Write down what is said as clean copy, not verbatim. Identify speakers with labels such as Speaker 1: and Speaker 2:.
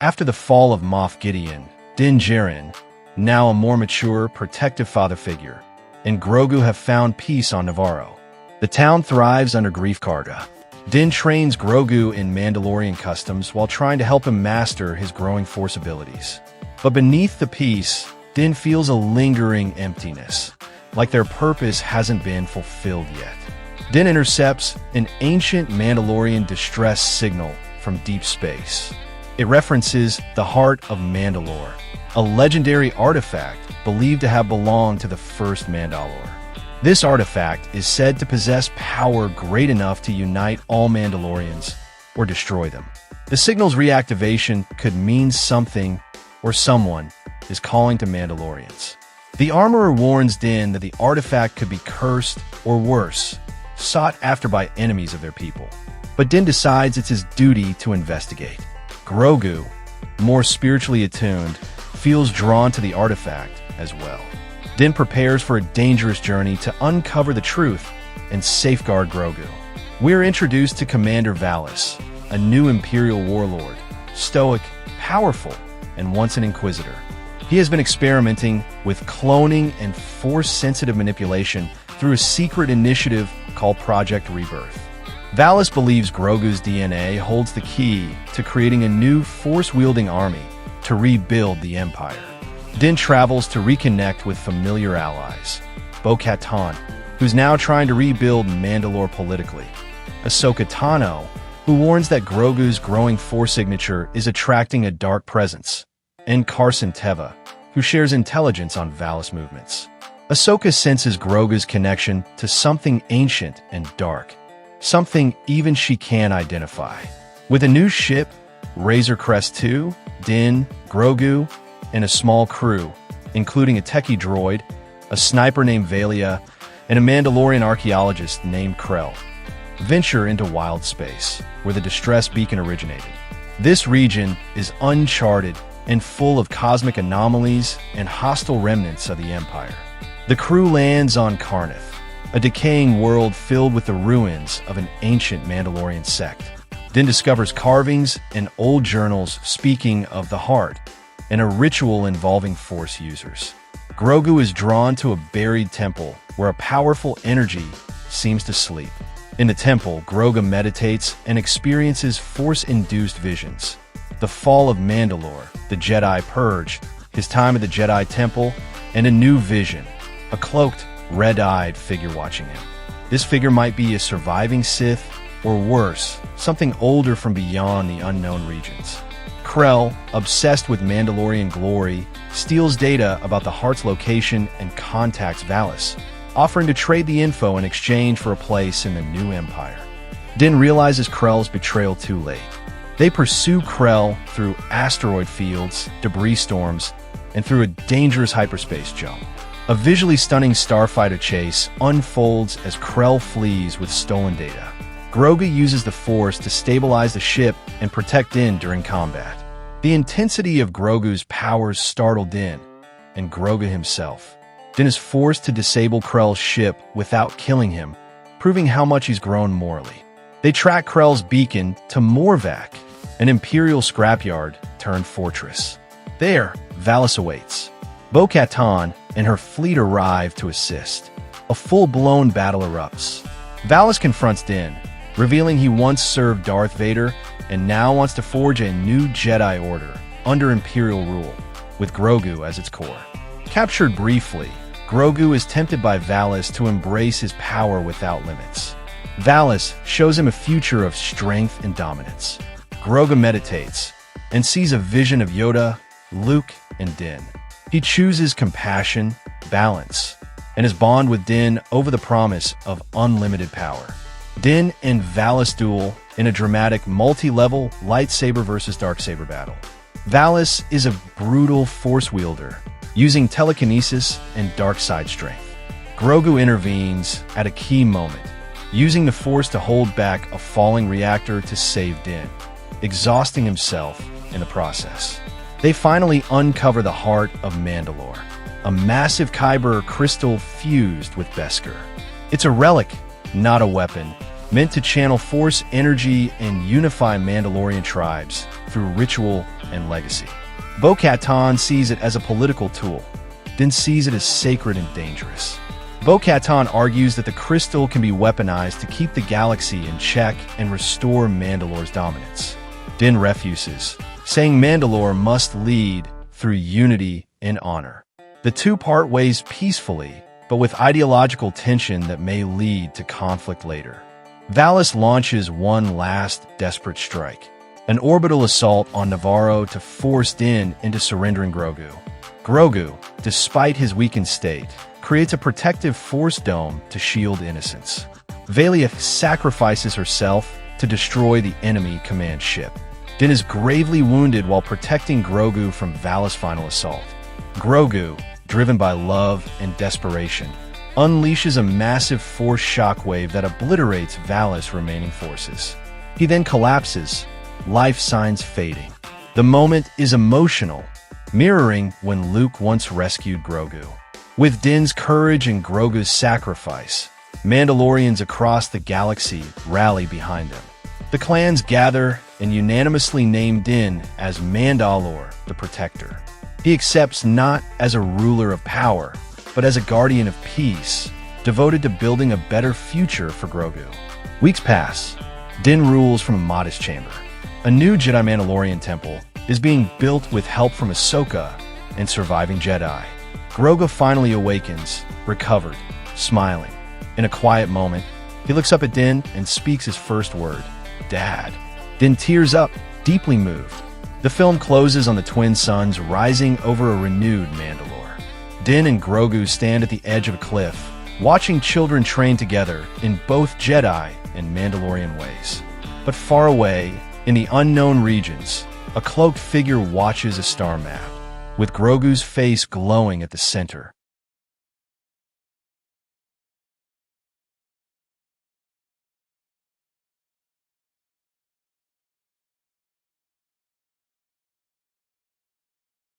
Speaker 1: After the fall of Moff Gideon, Din Djarin, now a more mature, protective father figure, and Grogu have found peace on Navarro. The town thrives under Grief Karga. Din trains Grogu in Mandalorian customs while trying to help him master his growing Force abilities. But beneath the peace, Din feels a lingering emptiness, like their purpose hasn't been fulfilled yet. Din intercepts an ancient Mandalorian distress signal from deep space. It references the Heart of Mandalore, a legendary artifact believed to have belonged to the first Mandalore. This artifact is said to possess power great enough to unite all Mandalorians or destroy them. The signal's reactivation could mean something or someone is calling to Mandalorians. The armorer warns Din that the artifact could be cursed or worse, sought after by enemies of their people. But Din decides it's his duty to investigate. Grogu, more spiritually attuned, feels drawn to the artifact as well. Din prepares for a dangerous journey to uncover the truth and safeguard Grogu. We're introduced to Commander Valis, a new Imperial warlord, stoic, powerful, and once an Inquisitor. He has been experimenting with cloning and Force-sensitive manipulation through a secret initiative called Project Rebirth. Valis believes Grogu's DNA holds the key to creating a new Force-wielding army to rebuild the Empire. Din travels to reconnect with familiar allies, Bo-Katan, who's now trying to rebuild Mandalore politically, Ahsoka Tano, who warns that Grogu's growing Force signature is attracting a dark presence, and Carson Teva, who shares intelligence on Valis movements. Ahsoka senses Grogu's connection to something ancient and dark, something even she can identify. With a new ship, Razor Crest II, Din, Grogu, and a small crew, including a techie droid, a sniper named Valia, and a Mandalorian archaeologist named Krell, venture into wild space, where the distress beacon originated. This region is uncharted and full of cosmic anomalies and hostile remnants of the Empire. The crew lands on Karnath, a decaying world filled with the ruins of an ancient Mandalorian sect. Din discovers carvings and old journals speaking of the heart, and a ritual involving Force users. Grogu is drawn to a buried temple where a powerful energy seems to sleep. In the temple, Grogu meditates and experiences Force-induced visions. The fall of Mandalore, the Jedi Purge, his time at the Jedi Temple, and a new vision, a cloaked, red-eyed figure watching him. This figure might be a surviving Sith, or worse, something older from beyond the unknown regions. Krell, obsessed with Mandalorian glory, steals data about the Heart's location and contacts Valis, offering to trade the info in exchange for a place in the new Empire. Din realizes Krell's betrayal too late. They pursue Krell through asteroid fields, debris storms, and through a dangerous hyperspace jump. A visually stunning starfighter chase unfolds as Krell flees with stolen data. Grogu uses the Force to stabilize the ship and protect Din during combat. The intensity of Grogu's powers startled Din, and Grogu himself. Din is forced to disable Krell's ship without killing him, proving how much he's grown morally. They track Krell's beacon to Morvac, an Imperial scrapyard turned fortress. There, Valis awaits. Bo-Katan and her fleet arrive to assist. A full-blown battle erupts. Valis confronts Din, revealing he once served Darth Vader and now wants to forge a new Jedi Order under Imperial rule, with Grogu as its core. Captured briefly, Grogu is tempted by Valis to embrace his power without limits. Valis shows him a future of strength and dominance. Grogu meditates and sees a vision of Yoda, Luke, and Din. He chooses compassion, balance, and his bond with Din over the promise of unlimited power. Din and Valis duel in a dramatic multi-level lightsaber versus darksaber battle. Valis is a brutal Force wielder, using telekinesis and dark side strength. Grogu intervenes at a key moment, using the Force to hold back a falling reactor to save Din, exhausting himself in the process. They finally uncover the heart of Mandalore, a massive Kyber crystal fused with Beskar. It's a relic, not a weapon, meant to channel Force energy and unify Mandalorian tribes through ritual and legacy. Bo-Katan sees it as a political tool, Din sees it as sacred and dangerous. Bo-Katan argues that the crystal can be weaponized to keep the galaxy in check and restore Mandalore's dominance. Din refuses, saying Mandalore must lead through unity and honor. The two part ways peacefully, but with ideological tension that may lead to conflict later. Valis launches one last desperate strike, an orbital assault on Navarro to force Din into surrendering Grogu. Grogu, despite his weakened state, creates a protective force dome to shield innocence. Valia sacrifices herself to destroy the enemy command ship. Din is gravely wounded while protecting Grogu from Valis' final assault. Grogu, driven by love and desperation, unleashes a massive force shockwave that obliterates Valis' remaining forces. He then collapses, life signs fading. The moment is emotional, mirroring when Luke once rescued Grogu. With Din's courage and Grogu's sacrifice, Mandalorians across the galaxy rally behind them. The clans gather and unanimously name Din as Mandalore the Protector. He accepts not as a ruler of power, but as a guardian of peace, devoted to building a better future for Grogu. Weeks pass. Din rules from a modest chamber. A new Jedi Mandalorian temple is being built with help from Ahsoka and surviving Jedi. Grogu finally awakens, recovered, smiling. In a quiet moment, he looks up at Din and speaks his first word, Dad. Din tears up, deeply moved. The film closes on the twin suns rising over a renewed Mandalore. Din and Grogu stand at the edge of a cliff, watching children train together in both Jedi and Mandalorian ways. But far away, in the unknown regions, a cloaked figure watches a star map, with Grogu's face glowing at the center.